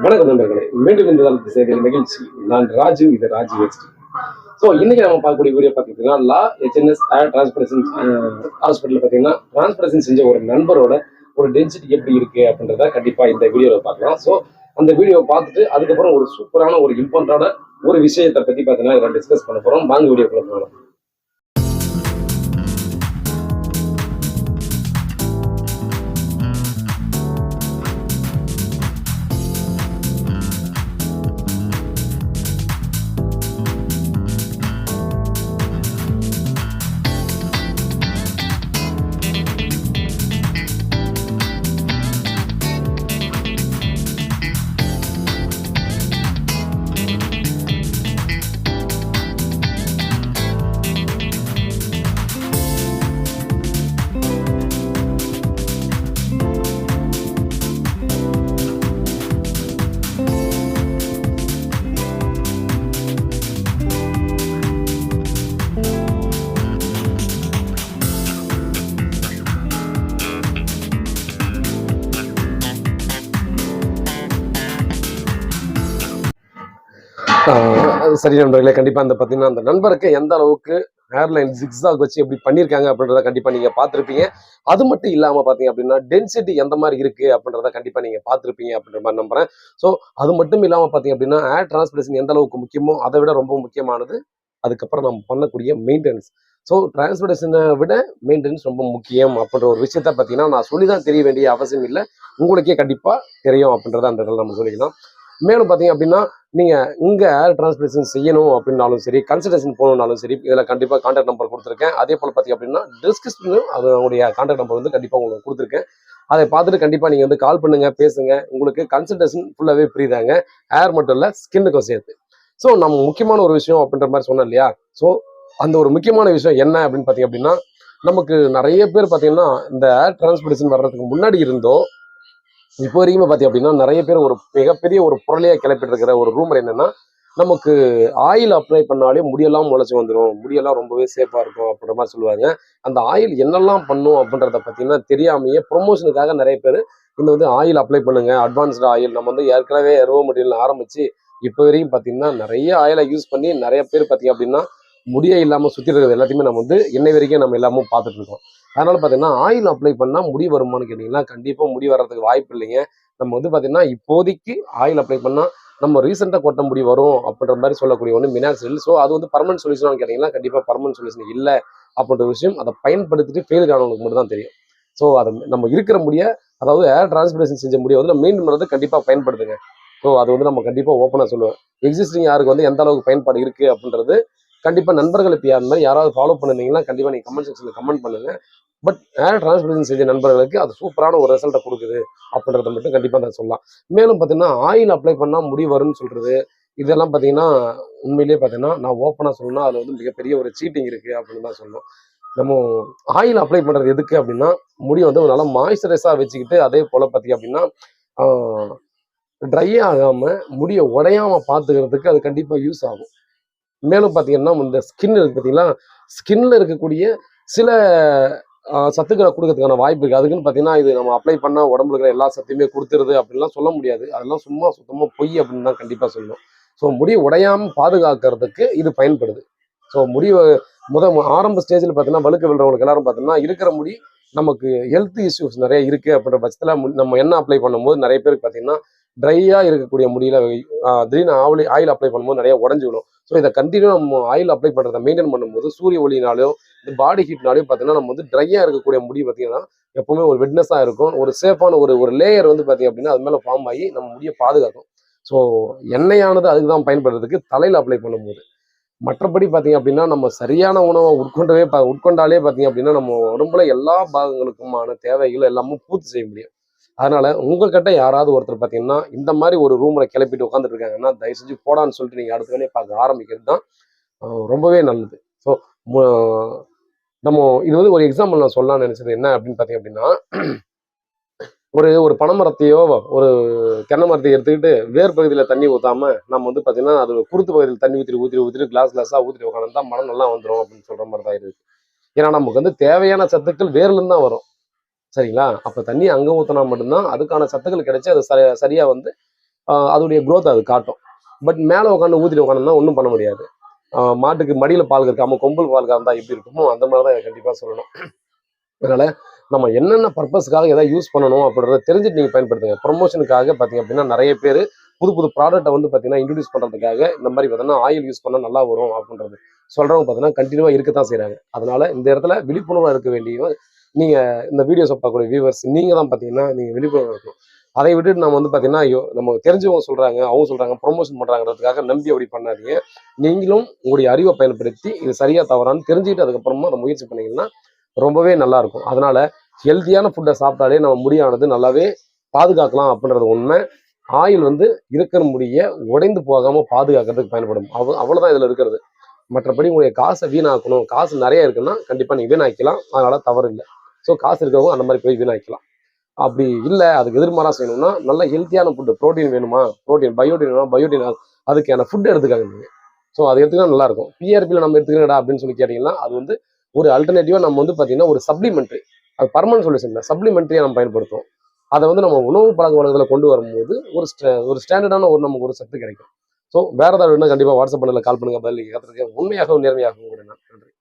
வணக்கம் நண்பர்களே, மீண்டும் இந்த தளத்து செய்தியில் நிகழ்ச்சி. நான் ராஜு, இது ராஜு ஹெச்டி. ஸோ இன்னைக்கு நம்ம பார்க்கக்கூடிய வீடியோ பார்த்தீங்கன்னா லா ஹெச்என்எஸ் ஏர் டிரான்ஸ்பரேஷன் ஹாஸ்பிட்டல் பார்த்தீங்கன்னா டிரான்ஸ்பரேஷன் செஞ்ச ஒரு நண்பரோட ஒரு டென்சிட்டி எப்படி இருக்கு அப்படின்றத கண்டிப்பா இந்த வீடியோவில் பார்க்கலாம். ஸோ அந்த வீடியோவை பார்த்துட்டு அதுக்கப்புறம் ஒரு சூப்பரான ஒரு இம்பார்ட்டன்டான ஒரு விஷயத்தை பத்தி பார்த்தீங்கன்னா இதில் டிஸ்கஸ் பண்ண போறோம். வாங்க வீடியோக்குள்ள போகலாம். சரி நண்பர்களே, கண்டிப்பா அந்த பார்த்தீங்கன்னா அந்த நண்பருக்கு எந்த அளவுக்கு ஏர்லைன் ஜிக்ஸாக் வச்சு எப்படி பண்ணியிருக்காங்க அப்படின்றத கண்டிப்பா நீங்க பார்த்துருப்பீங்க. அது மட்டும் இல்லாம பார்த்தீங்க அப்படின்னா டென்சிட்டி எந்த மாதிரி இருக்கு அப்படின்றத கண்டிப்பா நீங்க பார்த்துருப்பீங்க அப்படின்ற மாதிரி நம்புறேன். ஸோ அது மட்டும் இல்லாம பார்த்தீங்க அப்படின்னா ஏர் டிரான்ஸ்பிரேஷன் எந்த அளவுக்கு முக்கியமோ அதை விட ரொம்ப முக்கியமானது அதுக்கப்புறம் நம்ம பண்ணக்கூடிய மெயின்டெனன்ஸ். ஸோ டிரான்ஸ்போர்டேஷனை விட மெயின்டெனன்ஸ் ரொம்ப முக்கியம் அப்படின்ற ஒரு விஷயத்த பார்த்தீங்கன்னா நான் சொல்லி தான் தெரிய வேண்டிய அவசியம் இல்லை, உங்களுக்கே கண்டிப்பா தெரியும் அப்படின்றத அந்த இடத்துல நம்ம சொல்லிக்கலாம். மேலும் பார்த்தீங்க அப்படின்னா நீங்கள் இங்கே ஏர் டிரான்ஸ்போர்டேஷன் செய்யணும் அப்படின்னாலும் சரி, கன்சல்டேஷன் போகணுன்னாலும் சரி, இதில் கண்டிப்பாக கான்டாக்ட் நம்பர் கொடுத்துருக்கேன். அதே போல் பார்த்தீங்க அப்படின்னா டிஸ்கிரிப்ஷனும் அதனுடைய கான்டாக்ட் நம்பர் வந்து கண்டிப்பாக உங்களுக்கு கொடுத்துருக்கேன். அதை பார்த்துட்டு கண்டிப்பாக நீங்கள் வந்து கால் பண்ணுங்க, பேசுங்க. உங்களுக்கு கன்சல்டேஷன் ஃபுல்லாகவே ஃப்ரீ தாங்க, ஏர் மட்டும் இல்லை ஸ்கின்னுக்கும் சேர்த்து. ஸோ நம்ம முக்கியமான ஒரு விஷயம் அப்படின்ற மாதிரி சொன்னோம் இல்லையா? ஸோ அந்த ஒரு முக்கியமான விஷயம் என்ன அப்படின்னு பார்த்தீங்க அப்படின்னா நமக்கு நிறைய பேர் பார்த்தீங்கன்னா இந்த ஏர் டிரான்ஸ்போர்டேஷன் வர்றதுக்கு முன்னாடி இருந்தோ இப்போ வரைக்குமே பார்த்தீங்க அப்படின்னா நிறைய பேர் ஒரு மிகப்பெரிய ஒரு பொருளையாக கிளப்பிட்டு இருக்கிற ஒரு ரூமர் என்னன்னா நமக்கு ஆயில் அப்ளை பண்ணாலே முடியெல்லாம் முளைச்சி வந்துடும், முடியெல்லாம் ரொம்பவே சேஃபாக இருக்கும் அப்படின்ற மாதிரி சொல்லுவாங்க. அந்த ஆயில் என்னெல்லாம் பண்ணும் அப்படின்றத பார்த்தீங்கன்னா தெரியாமையே ப்ரொமோஷனுக்காக நிறைய பேர் இந்த வந்து ஆயில் அப்ளை பண்ணுங்க, அட்வான்ஸ்டு ஆயில். நம்ம வந்து ஏற்கனவே ரோ மெட்டீரியல் ஆரம்பிச்சு இப்போ வரைக்கும் பார்த்தீங்கன்னா நிறைய ஆயிலை யூஸ் பண்ணி நிறைய பேர் பார்த்தீங்க அப்படின்னா முடியே இல்லாமல் சுற்றி இருக்கிறது எல்லாத்தையுமே நம்ம வந்து இன்னை வரைக்கும் நம்ம எல்லாமும் பார்த்துட்டு இருக்கோம். அதனால பார்த்தீங்கன்னா ஆயில் அப்ளை பண்ணால் முடி வருமானு கேட்டிங்கன்னா கண்டிப்பாக முடி வர்றதுக்கு வாய்ப்பு இல்லைங்க. நம்ம வந்து பார்த்தீங்கன்னா இப்போதைக்கு ஆயில் அப்ளை பண்ணால் நம்ம ரீசெண்டாக கொட்ட முடி வரும் அப்படின்ற மாதிரி சொல்லக்கூடிய ஒன்று மினாக்சில். ஸோ அது வந்து பர்மனன்ட் சொல்யூஷனானு கேட்டிங்கன்னா கண்டிப்பாக பர்மனன்ட் சொல்யூஷன் இல்லை அப்படின்ற விஷயம் அதை பயன்படுத்திட்டு ஃபெயில் ஆனவங்களுக்கு மட்டும் தான் தெரியும். ஸோ அதை நம்ம இருக்கிற முடிய, அதாவது ஏர் டிரான்ஸ்போர்டேஷன் செஞ்ச முடிய வந்து நம்ம மெயின்டைன் பண்ணுறது கண்டிப்பாக பயன்படுத்துங்க. ஸோ அது வந்து நம்ம கண்டிப்பாக ஓப்பனாக சொல்லுவேன். எக்ஸிஸ்டிங் யாருக்கு வந்து எந்த அளவுக்கு பயன்பாடு இருக்குது அப்படின்றது கண்டிப்பாக நண்பர்கள் இப்போ அந்த மாதிரி யாராவது ஃபாலோ பண்ணிருந்தீங்கன்னா கண்டிப்பாக நீங்கள் கமெண்ட் செக்ஷனில் கமெண்ட் பண்ணுங்க. பட் ஏர் டிரான்ஸ்போர்டேஷன் செஞ்ச நண்பர்களுக்கு அது சூப்பரான ஒரு ரிசல்ட்டை கொடுக்குது அப்படின்றத மட்டும் கண்டிப்பாக நான் சொல்லலாம். மேலும் பார்த்தீங்கன்னா ஆயில் அப்ளை பண்ணால் முடி வரும்னு சொல்றது இதெல்லாம் பார்த்தீங்கன்னா உண்மையிலேயே பார்த்தீங்கன்னா நான் ஓப்பனாக சொல்லணும்னா அதில் வந்து மிகப்பெரிய ஒரு சீட்டிங் இருக்குது அப்படின்னு தான் சொல்லணும். நம்ம ஆயில் அப்ளை பண்ணுறது எதுக்கு அப்படின்னா முடியை வந்து ஒரு நல்லா மாய்ஸ்சரைஸாக வச்சுக்கிட்டு, அதே போல் பார்த்தீங்க அப்படின்னா ட்ரை ஆகாமல் முடியை உடையாம பார்த்துக்கிறதுக்கு அது கண்டிப்பாக யூஸ் ஆகும். மேலும் பார்த்தீங்கன்னா இந்த ஸ்கின் இருக்கு பார்த்தீங்களா, ஸ்கின்ல இருக்கக்கூடிய சில சத்துக்களை கொடுக்கறதுக்கான வாய்ப்பு இருக்குது. அதுக்குன்னு பார்த்தீங்கன்னா இது நம்ம அப்ளை பண்ணால் உடம்புல இருக்கிற எல்லா சத்தையுமே கொடுத்துருது அப்படின்லாம் சொல்ல முடியாது. அதெல்லாம் சும்மா சுத்தமாக பொய் அப்படின்னு தான் கண்டிப்பாக சொல்லணும். ஸோ முடி உடையாமல் பாதுகாக்கிறதுக்கு இது பயன்படுது. ஸோ முடி ஆரம்ப ஸ்டேஜில் பார்த்தீங்கன்னா வழுக்க விழுறவங்களுக்கு எல்லாரும் பார்த்தீங்கன்னா இருக்கிற முடி நமக்கு ஹெல்த் இஷ்யூஸ் நிறைய இருக்குது அப்படின்ற பட்சத்தில் நம்ம என்ன அப்ளை பண்ணும்போது நிறைய பேருக்கு பார்த்தீங்கன்னா ட்ரையாக இருக்கக்கூடிய முடியல திடீர்னு ஆயில் அப்ளை பண்ணும்போது நிறைய உடஞ்சி விடும். ஸோ இதை கண்டினியூ நம்ம ஆயில் அப்ளை பண்ணுறதை மெயின்டைன் பண்ணும்போது சூரிய ஒளினாலும் இந்த பாடி ஹீட்னாலையும் பார்த்தீங்கன்னா நம்ம வந்து ட்ரையாக இருக்கக்கூடிய முடி பார்த்தீங்கன்னா எப்பவுமே ஒரு வெட்னஸாக இருக்கும். ஒரு சேஃபான ஒரு லேயர் வந்து பார்த்தீங்க அப்படின்னா அது மேலே ஃபார்ம் ஆகி நம்ம முடியை பாதுகாக்கும். ஸோ எண்ணெயானது அதுக்கு தான் பயன்படுறதுக்கு தலையில் அப்ளை பண்ணும்போது. மற்றபடி பார்த்தீங்க அப்படின்னா நம்ம சரியான உணவை உட்கொண்டாலே பார்த்தீங்க அப்படின்னா நம்ம உடம்புல எல்லா பாகங்களுக்குமான தேவைகள் எல்லாமும் பூர்த்தி செய்ய முடியும். அதனால உங்ககிட்ட யாராவது ஒருத்தர் பார்த்தீங்கன்னா இந்த மாதிரி ஒரு ரூம்ல கிளப்பிட்டு உட்காந்துட்டு இருக்காங்கன்னா தயவு செஞ்சு போடான்னு சொல்லிட்டு நீங்க அடுத்த வேலையை பார்க்க ஆரம்பிக்கிறது தான் ரொம்பவே நல்லது. ஸோ நம்ம இது வந்து ஒரு எக்ஸாம்பிள் நான் சொல்லலாம்னு நினைச்சது என்ன அப்படின்னு பார்த்தீங்க அப்படின்னா ஒரு பனைமரத்தையோ ஒரு தென்னை மரத்தையும் எடுத்துக்கிட்டு வேர் பகுதியில் தண்ணி ஊற்றாம நம்ம வந்து பார்த்தீங்கன்னா அது குருத்து பகுதியில் தண்ணி ஊற்றிட்டு கிளாஸாக ஊற்றிட்டு உட்காந்து தான் மனம் நல்லா வந்துடும் அப்படின்னு சொல்ற மாதிரி தான் இருக்குது. ஏன்னா நமக்கு வந்து தேவையான சத்துக்கள் வேர்லேருந்து தான் வரும். சரிங்களா? அப்போ தண்ணி அங்கே ஊற்றினா மட்டும்தான் அதுக்கான சத்துக்கள் கிடைச்சி அது சரியாக வந்து அதோடைய growth அது காட்டும். பட் மேலே உட்காந்து ஊற்றிட்டு உட்காந்தோம்னா ஒன்றும் பண்ண முடியாது. மாட்டுக்கு மடியில் பால் கறக்காம கொம்புல பால் கறந்தா எப்படி இருக்குமோ அந்த மாதிரி தான் கண்டிப்பாக சொல்லணும். அதனால நம்ம என்னென்ன பர்பஸ்க்காக எதாவது யூஸ் பண்ணணும் அப்படின்றத தெரிஞ்சுட்டு நீங்கள் பயன்படுத்துங்க. ப்ரொமோஷனுக்காக பார்த்தீங்க அப்படின்னா நிறைய பேர் புது புது ப்ராடக்ட்டை வந்து பார்த்தீங்கன்னா இன்ட்ரடியூஸ் பண்ணுறதுக்காக இந்த மாதிரி பார்த்தீங்கன்னா ஆயில் யூஸ் பண்ணால் நல்லா வரும் அப்படின்றது சொல்கிறவங்க பார்த்தீங்கன்னா கண்டினியூவாக இருக்கத்தான் செய்கிறாங்க. அதனால இந்த இடத்துல விழிப்புணர்வாக இருக்க வேண்டிய நீங்கள் இந்த வீடியோஸை பார்க்கக்கூடிய வியூவர்ஸ் நீங்கள் தான் பார்த்தீங்கன்னா நீங்கள் விழிப்புணர்வு இருக்கணும். அதை விட்டுட்டு நம்ம வந்து பார்த்தீங்கன்னா ஐயோ நம்ம தெரிஞ்சவங்க சொல்கிறாங்க அவங்க சொல்கிறாங்க ப்ரொமோஷன் பண்ணுறாங்கிறதுக்காக நம்பி அப்படி பண்ணாதீங்க. நீங்களும் உங்களுடைய அறிவை பயன்படுத்தி இது சரியாக தவறான்னு தெரிஞ்சுக்கிட்டு அதுக்கப்புறமா அதை முயற்சி பண்ணீங்கன்னா ரொம்பவே நல்லா இருக்கும். அதனால ஹெல்த்தியான ஃபுட்டை சாப்பிட்டாலே நம்ம முடியானது நல்லாவே பாதுகாக்கலாம் அப்படின்றது உண்மை. ஆயில் வந்து இருக்கிற முடிய உடைந்து போகாம பாதுகாக்கிறதுக்கு பயன்படும். அவ்வளவுதான் இதுல இருக்கிறது. மற்றபடி உங்களுடைய காசை வீணாக்கணும், காசு நிறைய இருக்குன்னா கண்டிப்பா நீங்க வீணாக்கலாம். அதனால தவறு இல்லை. ஸோ காசு இருக்கிறவங்க அந்த மாதிரி போய் வீணாக்கலாம். அப்படி இல்லை அதுக்கு எதிர்மாறா செய்யணும்னா நல்ல ஹெல்த்தியான ஃபுட்டு. ப்ரோட்டீன் வேணுமா ப்ரோட்டீன், பயோட்டின் வேணுமா பயோட்டின், அதுக்கான ஃபுட் எடுத்துக்காங்க நீங்க. ஸோ அதை எடுத்துக்கிட்டா நல்லா இருக்கும். பிஆர்பியில் நம்ம எடுத்துக்கிறடா அப்படின்னு சொல்லி கேட்டீங்கன்னா அது வந்து ஒரு அல்டர்னேட்டிவா நம்ம வந்து பார்த்தீங்கன்னா ஒரு சப்ளிமெண்ட்ரி. அது பர்மனன்ட் சொல்யூஷன் இல்லை, சப்ளிமெண்ட்ரியா நம்ம பயன்படுத்துவோம். அதை வந்து நம்ம உணவு பழக்க வழக்கத்தில் கொண்டு வரும்போது ஒரு ஸ்டாண்டர்டான நமக்கு ஒரு சத்து கிடைக்கும். ஸோ வேற ஏதாவது வேணும்னா கண்டிப்பாக வாட்ஸ்அப் பண்ணல கால் பண்ணுங்க, பதில் கேட்கறதுக்கு உண்மையாகவும் நேர்மையாகவும் கூட நான் நன்றி.